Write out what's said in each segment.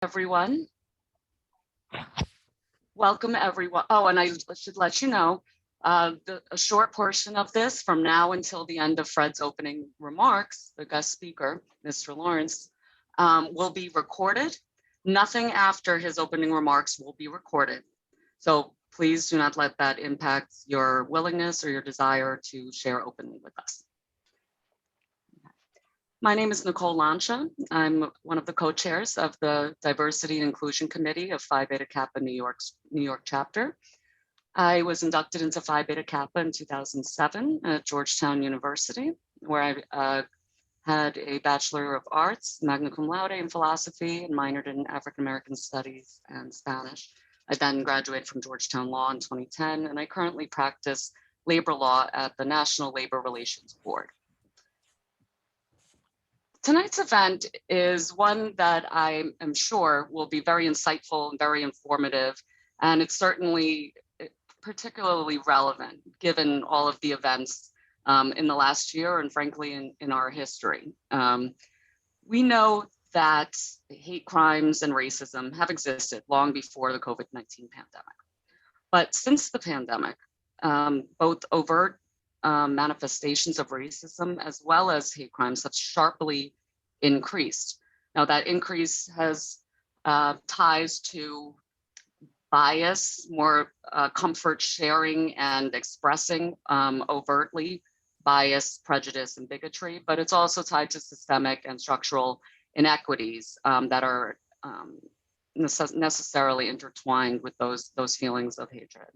Everyone. Welcome, everyone. Oh, and I should let you know, a short portion of this from now until the end of Fred's opening remarks, the guest speaker, Mr. Lawrence, will be recorded. Nothing after his opening remarks will be recorded. So please do not let that impact your willingness or your desire to share openly with us. My name is Nicole Lancia. I'm one of the co-chairs of the Diversity and Inclusion Committee of Phi Beta Kappa New York chapter. I was inducted into Phi Beta Kappa in 2007 at Georgetown University, where I had a Bachelor of Arts, magna cum laude in philosophy, and minored in African American Studies and Spanish. I then graduated from Georgetown Law in 2010, and I currently practice labor law at the National Labor Relations Board. Tonight's event is one that I am sure will be very insightful and very informative, and it's certainly particularly relevant given all of the events in the last year and frankly in our history. We know that hate crimes and racism have existed long before the COVID-19 pandemic. But since the pandemic, both overt manifestations of racism as well as hate crimes have sharply increased. Now that increase has ties to bias, more comfort sharing and expressing overtly bias, prejudice, and bigotry, but it's also tied to systemic and structural inequities that are necessarily intertwined with those feelings of hatred.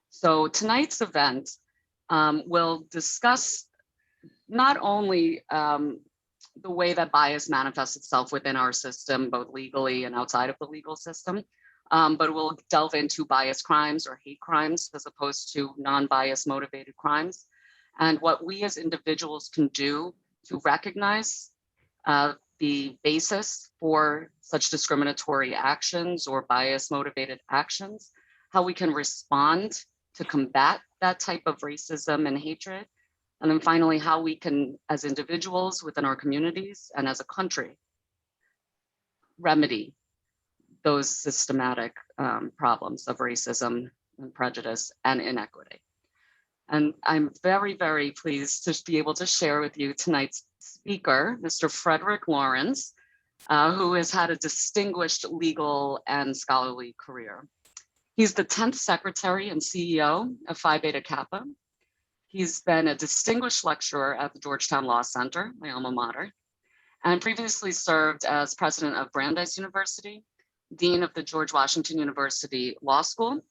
So tonight's event will discuss not only the way that bias manifests itself within our system, both legally and outside of the legal system, but we'll delve into bias crimes or hate crimes as opposed to non-bias motivated crimes, and what we as individuals can do to recognize the basis for such discriminatory actions or bias motivated actions, how we can respond to combat that type of racism and hatred, and then finally, how we can, as individuals within our communities and as a country, remedy those systematic problems of racism and prejudice and inequity. And I'm very, very pleased to be able to share with you tonight's speaker, Mr. Frederick Lawrence, who has had a distinguished legal and scholarly career. He's the 10th secretary and CEO of Phi Beta Kappa. He's been a distinguished lecturer at the Georgetown Law Center, my alma mater, and previously served as president of Brandeis University, dean of the George Washington University Law School,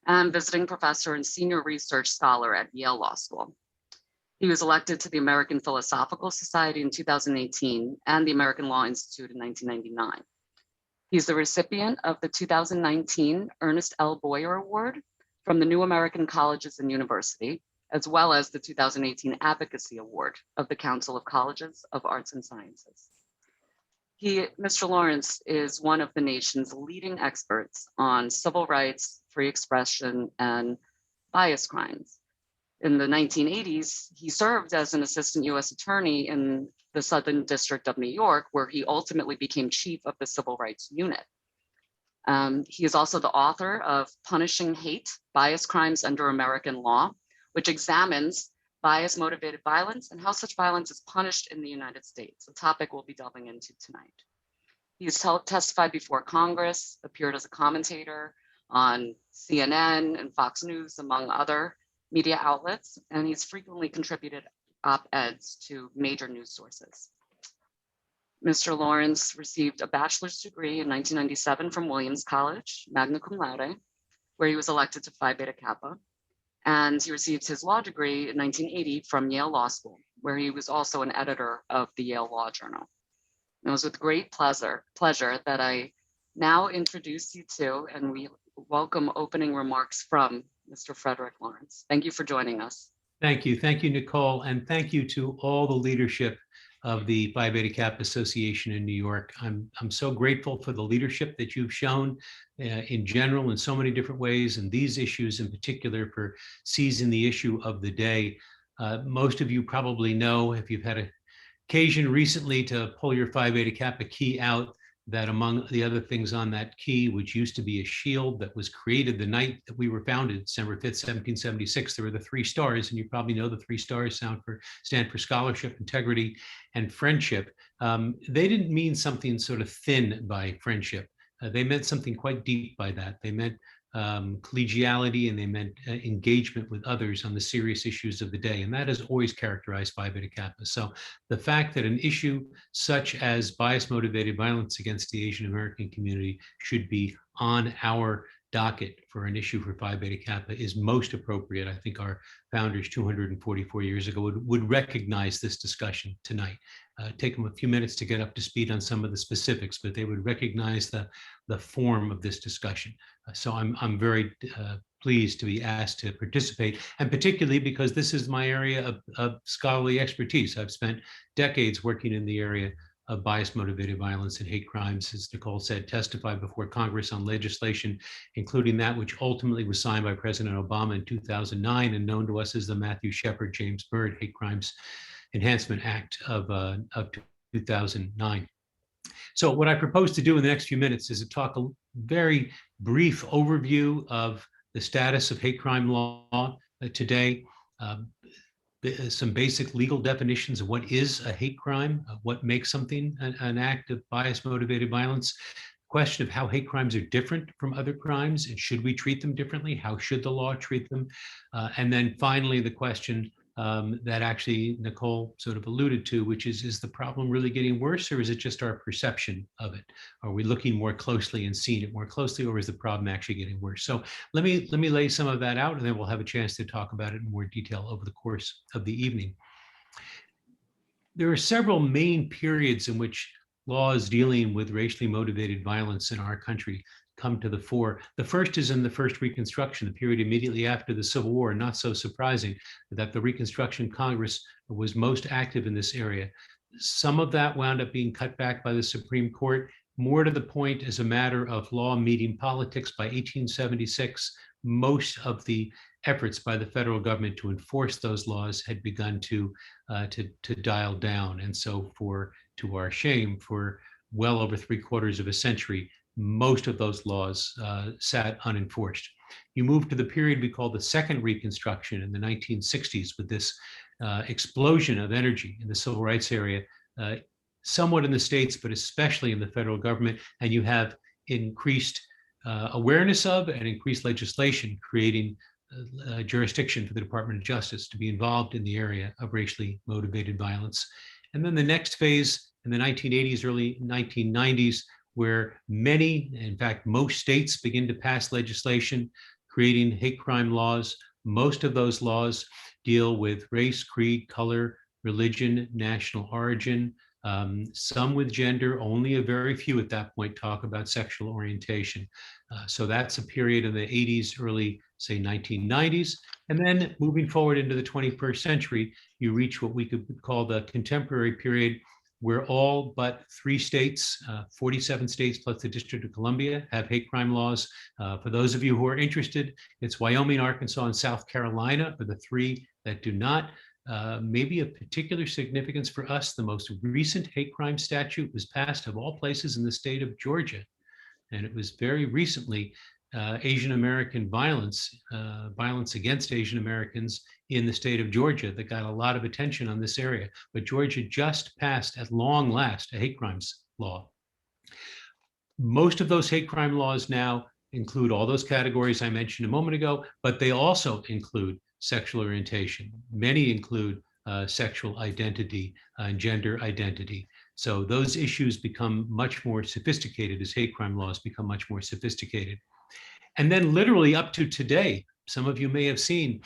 and visiting professor and senior research scholar at Yale Law School. He was elected to the American Philosophical Society in 2018 and the American Law Institute in 1999. He's the recipient of the 2019 Ernest L. Boyer Award from the New American Colleges and University, as well as the 2018 Advocacy Award of the Council of Colleges of Arts and Sciences. Mr. Lawrence is one of the nation's leading experts on civil rights, free expression, and bias crimes. In the 1980s, he served as an assistant US attorney in the Southern District of New York, where he ultimately became chief of the Civil Rights Unit. He is also the author of Punishing Hate, Bias Crimes Under American Law, which examines bias-motivated violence and how such violence is punished in the United States, a topic we'll be delving into tonight. He's testified before Congress, appeared as a commentator on CNN and Fox News, among other media outlets, and he's frequently contributed op-eds to major news sources. Mr. Lawrence received a bachelor's degree in 1997 from Williams College, magna cum laude, where he was elected to Phi Beta Kappa. And he received his law degree in 1980 from Yale Law School, where he was also an editor of the Yale Law Journal. And it was with great pleasure that I now introduce you to, and we welcome opening remarks from Mr. Frederick Lawrence. Thank you for joining us. Thank you, Nicole, and thank you to all the leadership of the Phi Beta Kappa Association in New York. I'm so grateful for the leadership that you've shown in general in so many different ways, and these issues in particular for seizing the issue of the day. Most of you probably know, if you've had occasion recently to pull your Phi Beta Kappa key out, that among the other things on that key, which used to be a shield that was created the night that we were founded, December 5th, 1776, there were the 3 stars, and you probably know the 3 stars stand for scholarship, integrity, and friendship. They didn't mean something sort of thin by friendship. They meant something quite deep by that. They meant collegiality, and they meant engagement with others on the serious issues of the day. And that has always characterized Phi Beta Kappa. So the fact that an issue such as bias-motivated violence against the Asian American community should be on our docket for an issue for Phi Beta Kappa is most appropriate. I think our founders 244 years ago would recognize this discussion tonight. Take them a few minutes to get up to speed on some of the specifics, but they would recognize the form of this discussion. So I'm very pleased to be asked to participate, and particularly because this is my area of scholarly expertise. I've spent decades working in the area of bias-motivated violence and hate crimes, as Nicole said, testified before Congress on legislation, including that which ultimately was signed by President Obama in 2009 and known to us as the Matthew Shepard, James Byrd Hate Crimes Enhancement Act of 2009. So what I propose to do in the next few minutes is to talk a very brief overview of the status of hate crime law today, some basic legal definitions of what is a hate crime, what makes something an act of bias-motivated violence, question of how hate crimes are different from other crimes, and should we treat them differently? How should the law treat them? And then finally, the question that actually Nicole sort of alluded to, which is the problem really getting worse, or is it just our perception of it? Are we looking more closely and seeing it more closely, or is the problem actually getting worse? So let me lay some of that out, and then we'll have a chance to talk about it in more detail over the course of the evening. There are several main periods in which laws dealing with racially motivated violence in our country come to the fore. The first is in the first Reconstruction, the period immediately after the Civil War. Not so surprising that the Reconstruction Congress was most active in this area. Some of that wound up being cut back by the Supreme Court. More to the point, as a matter of law meeting politics, by 1876, most of the efforts by the federal government to enforce those laws had begun to dial down. And so to our shame, for well over 3/4 of a century, most of those laws sat unenforced. You move to the period we call the Second Reconstruction in the 1960s, with this explosion of energy in the civil rights area, somewhat in the states, but especially in the federal government. And you have increased awareness of and increased legislation creating jurisdiction for the Department of Justice to be involved in the area of racially motivated violence. And then the next phase in the 1980s, early 1990s, where many, in fact, most states begin to pass legislation creating hate crime laws. Most of those laws deal with race, creed, color, religion, national origin, some with gender. Only a very few at that point talk about sexual orientation. So that's a period in the 80s, early, say, 1990s. And then moving forward into the 21st century, you reach what we could call the contemporary period, where all but 3 states, 47 states plus the District of Columbia, have hate crime laws. For those of you who are interested, it's Wyoming, Arkansas, and South Carolina are the 3 that do not. Maybe of particular significance for us, the most recent hate crime statute was passed, of all places, in the state of Georgia. And it was very recently Asian American violence against Asian Americans in the state of Georgia that got a lot of attention on this area. But Georgia just passed, at long last, a hate crimes law. Most of those hate crime laws now include all those categories I mentioned a moment ago, but they also include sexual orientation. Many include sexual identity and gender identity. So those issues become much more sophisticated as hate crime laws become much more sophisticated. And then literally up to today, some of you may have seen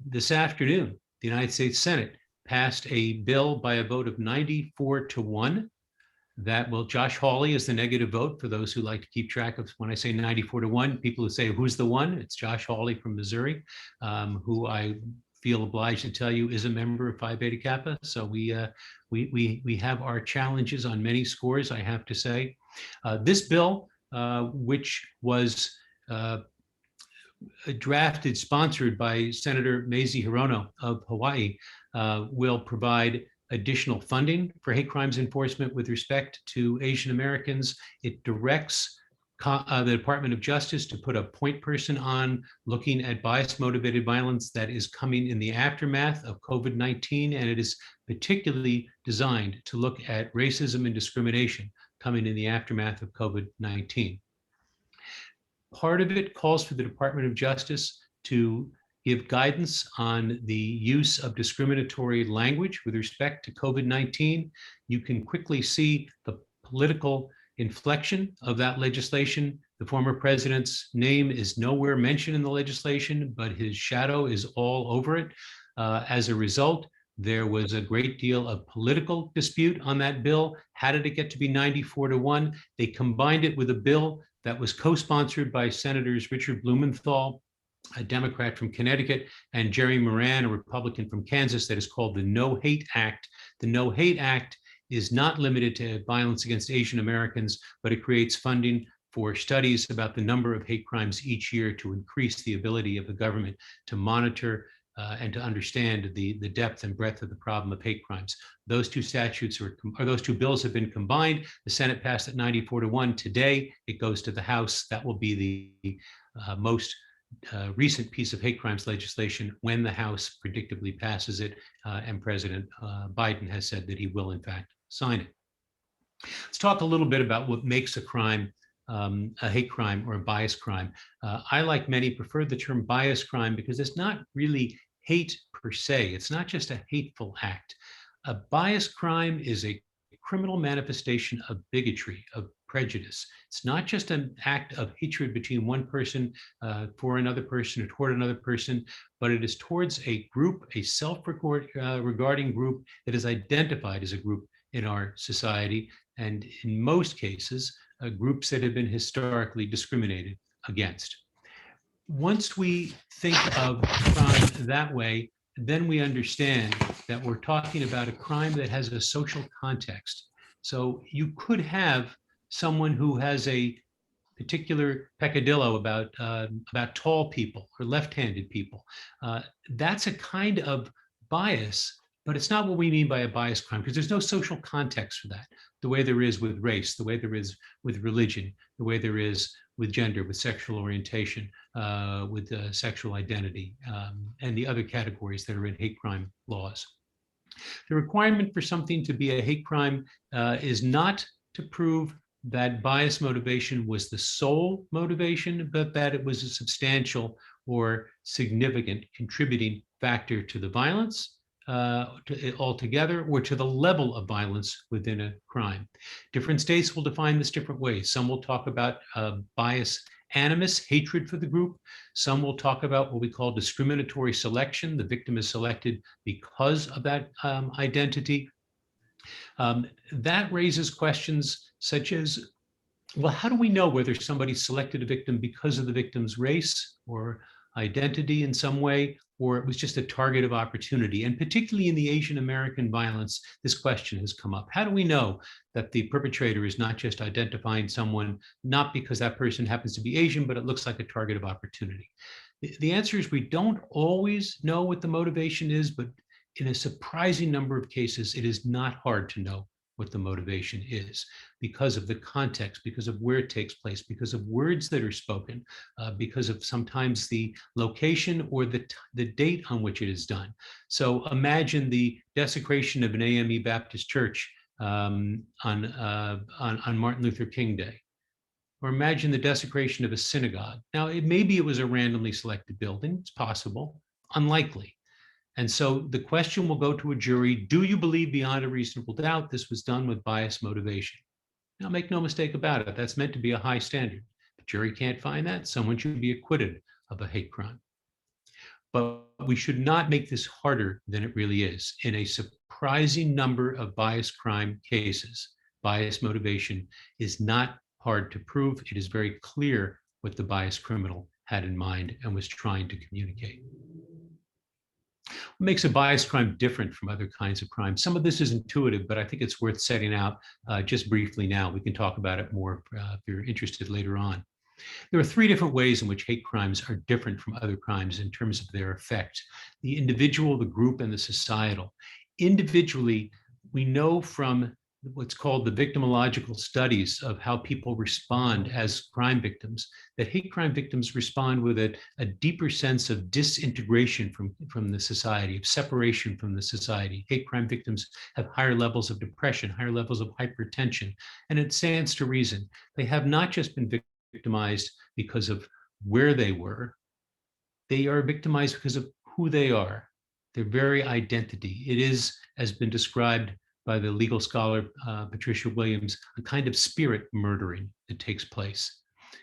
this afternoon, the United States Senate passed a bill by a vote of 94-1 that will, Josh Hawley is the negative vote for those who like to keep track of when I say 94-1, people who say, who's the one? It's Josh Hawley from Missouri, who I feel obliged to tell you is a member of Phi Beta Kappa. So we have our challenges on many scores, I have to say. This bill, which was drafted, sponsored by Senator Mazie Hirono of Hawaii, will provide additional funding for hate crimes enforcement with respect to Asian Americans. It directs the Department of Justice to put a point person on looking at bias-motivated violence that is coming in the aftermath of COVID-19, and it is particularly designed to look at racism and discrimination coming in the aftermath of COVID-19. Part of it calls for the Department of Justice to give guidance on the use of discriminatory language with respect to COVID-19. You can quickly see the political inflection of that legislation. The former president's name is nowhere mentioned in the legislation, but his shadow is all over it. As a result, there was a great deal of political dispute on that bill. How did it get to be 94-1? They combined it with a bill that was co-sponsored by Senators Richard Blumenthal, a Democrat from Connecticut, and Jerry Moran, a Republican from Kansas, that is called the No Hate Act. The No Hate Act is not limited to violence against Asian Americans, but it creates funding for studies about the number of hate crimes each year to increase the ability of the government to monitor and to understand the depth and breadth of the problem of hate crimes. Those two statutes or those two bills have been combined. The Senate passed it 94-1. Today, it goes to the House. That will be the most recent piece of hate crimes legislation when the House predictably passes it, and President Biden has said that he will, in fact, sign it. Let's talk a little bit about what makes a crime a hate crime or a bias crime. I, like many, prefer the term bias crime because it's not really hate per se. It's not just a hateful act. A bias crime is a criminal manifestation of bigotry, of prejudice. It's not just an act of hatred between one person for another person or toward another person, but it is towards a group, a self-regarding group that is identified as a group in our society, and in most cases, groups that have been historically discriminated against. Once we think of crime that way, then we understand that we're talking about a crime that has a social context. So you could have someone who has a particular peccadillo about tall people or left-handed people. That's a kind of bias, but it's not what we mean by a bias crime because there's no social context for that, the way there is with race, the way there is with religion, the way there is with gender, with sexual orientation, with sexual identity, and the other categories that are in hate crime laws. The requirement for something to be a hate crime is not to prove that bias motivation was the sole motivation, but that it was a substantial or significant contributing factor to the violence altogether, or to the level of violence within a crime. Different states will define this different ways. Some will talk about bias animus, hatred for the group. Some will talk about what we call discriminatory selection. The victim is selected because of that identity. That raises questions such as, well, how do we know whether somebody selected a victim because of the victim's race or identity in some way, or it was just a target of opportunity? And particularly in the Asian American violence, this question has come up. How do we know that the perpetrator is not just identifying someone, not because that person happens to be Asian, but it looks like a target of opportunity? The answer is we don't always know what the motivation is, but in a surprising number of cases, it is not hard to know what the motivation is because of the context, because of where it takes place, because of words that are spoken, because of sometimes the location or the date on which it is done. So imagine the desecration of an AME Baptist church on Martin Luther King Day, or imagine the desecration of a synagogue. Now, maybe it was a randomly selected building, it's possible, unlikely. And so the question will go to a jury, do you believe beyond a reasonable doubt this was done with bias motivation? Now, make no mistake about it, that's meant to be a high standard. The jury can't find that, someone should be acquitted of a hate crime. But we should not make this harder than it really is. In a surprising number of bias crime cases, bias motivation is not hard to prove. It is very clear what the bias criminal had in mind and was trying to communicate. What makes a bias crime different from other kinds of crimes? Some of this is intuitive, but I think it's worth setting out just briefly now. We can talk about it more if you're interested later on. There are three different ways in which hate crimes are different from other crimes in terms of their effect: the individual, the group, and the societal. individually, we know from what's called the victimological studies of how people respond as crime victims, that hate crime victims respond with a deeper sense of disintegration from the society, of separation from the society. Hate crime victims have higher levels of depression, higher levels of hypertension, and it stands to reason. They have not just been victimized because of where they were, they are victimized because of who they are, their very identity. It is, has been described by the legal scholar Patricia Williams, a kind of spirit murdering that takes place.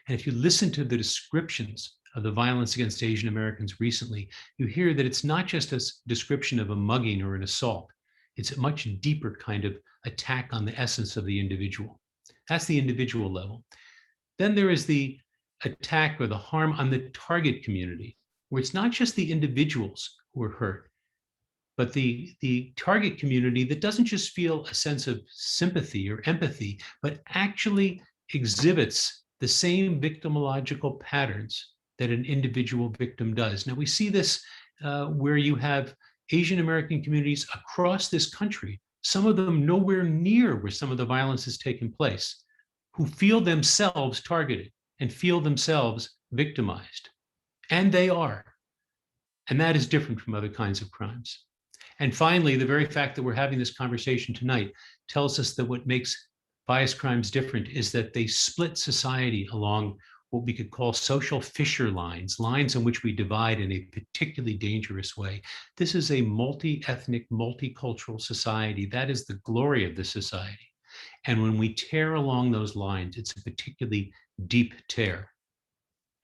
And if you listen to the descriptions of the violence against Asian Americans recently, you hear that it's not just a description of a mugging or an assault. It's a much deeper kind of attack on the essence of the individual. That's the individual level. Then there is the attack or the harm on the target community, where it's not just the individuals who are hurt, but the target community that doesn't just feel a sense of sympathy or empathy, but actually exhibits the same victimological patterns that an individual victim does. Now, we see this where you have Asian American communities across this country, some of them nowhere near where some of the violence has taken place, who feel themselves targeted and feel themselves victimized. And they are. And that is different from other kinds of crimes. And finally, the very fact that we're having this conversation tonight tells us that what makes bias crimes different is that they split society along what we could call social fissure lines, lines in which we divide in a particularly dangerous way. This is a multi-ethnic, multicultural society. That is the glory of the society. And when we tear along those lines, it's a particularly deep tear.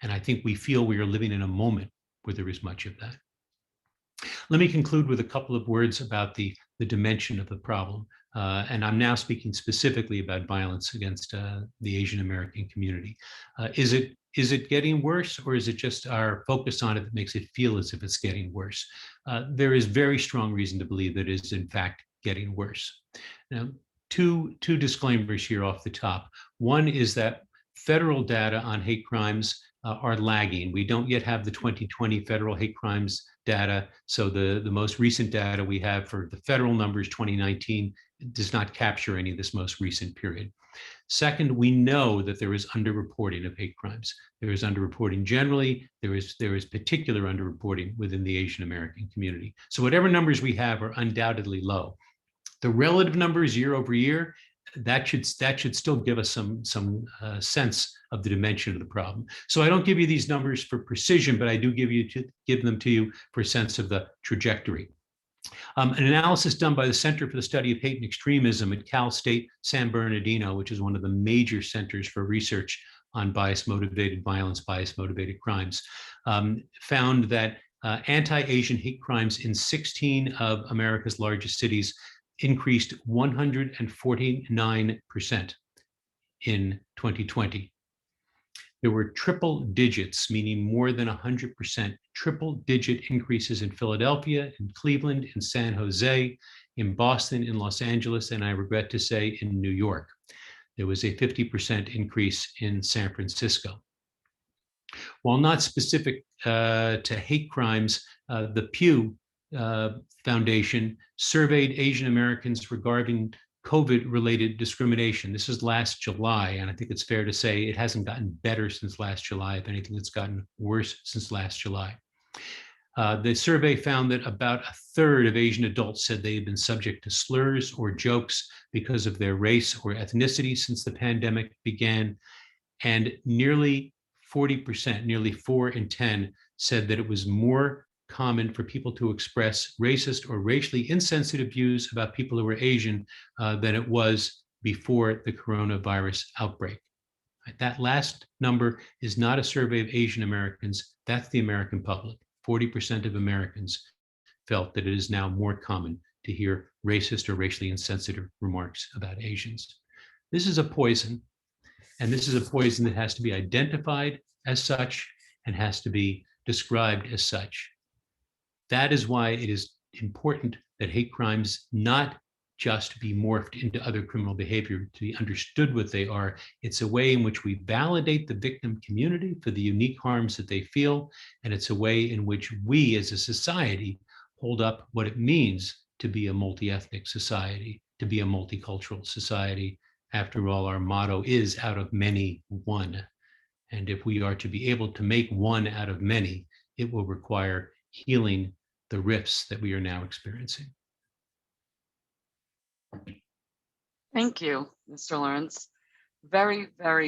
And I think we feel we are living in a moment where there is much of that. Let me conclude with a couple of words about the dimension of the problem. And I'm now speaking specifically about violence against the Asian American community. Is it getting worse, or is it just our focus on it that makes it feel as if it's getting worse? There is very strong reason to believe that it is in fact getting worse. Now, two disclaimers here off the top. One is that federal data on hate crimes are lagging. We don't yet have the 2020 federal hate crimes data. So the most recent data we have for the federal numbers, 2019, does not capture any of this most recent period. Second, we know that there is underreporting of hate crimes. There is underreporting generally. There is particular underreporting within the Asian American community. So whatever numbers we have are undoubtedly low. The relative numbers year over year, that should still give us some sense of the dimension of the problem. So I don't give you these numbers for precision, but I do give them to you for a sense of the trajectory. An analysis done by the Center for the Study of Hate and Extremism at Cal State San Bernardino, which is one of the major centers for research on bias-motivated violence, bias-motivated crimes, found that anti-Asian hate crimes in 16 of America's largest cities increased 149% in 2020. There were triple digits, meaning more than 100%, triple digit increases in Philadelphia, in Cleveland, in San Jose, in Boston, in Los Angeles, and I regret to say in New York. There was a 50% increase in San Francisco. While not specific to hate crimes, the Pew Foundation surveyed Asian Americans regarding COVID-related discrimination. This is last July, and I think it's fair to say it hasn't gotten better since last July. If anything, it's gotten worse since last July. The survey found that about a third of Asian adults said they had been subject to slurs or jokes because of their race or ethnicity since the pandemic began, and nearly 40%, nearly 4 in 10, said that it was more common for people to express racist or racially insensitive views about people who were Asian than it was before the coronavirus outbreak. That last number is not a survey of Asian Americans, that's the American public. 40% of Americans felt that it is now more common to hear racist or racially insensitive remarks about Asians. This is a poison, and this is a poison that has to be identified as such and has to be described as such. That is why it is important that hate crimes not just be morphed into other criminal behavior, to be understood what they are. It's a way in which we validate the victim community for the unique harms that they feel, and it's a way in which we as a society hold up what it means to be a multi-ethnic society, to be a multicultural society. After all, our motto is out of many, one. And if we are to be able to make one out of many, it will require healing the rifts that we are now experiencing. Thank you, Mr. Lawrence. Very, very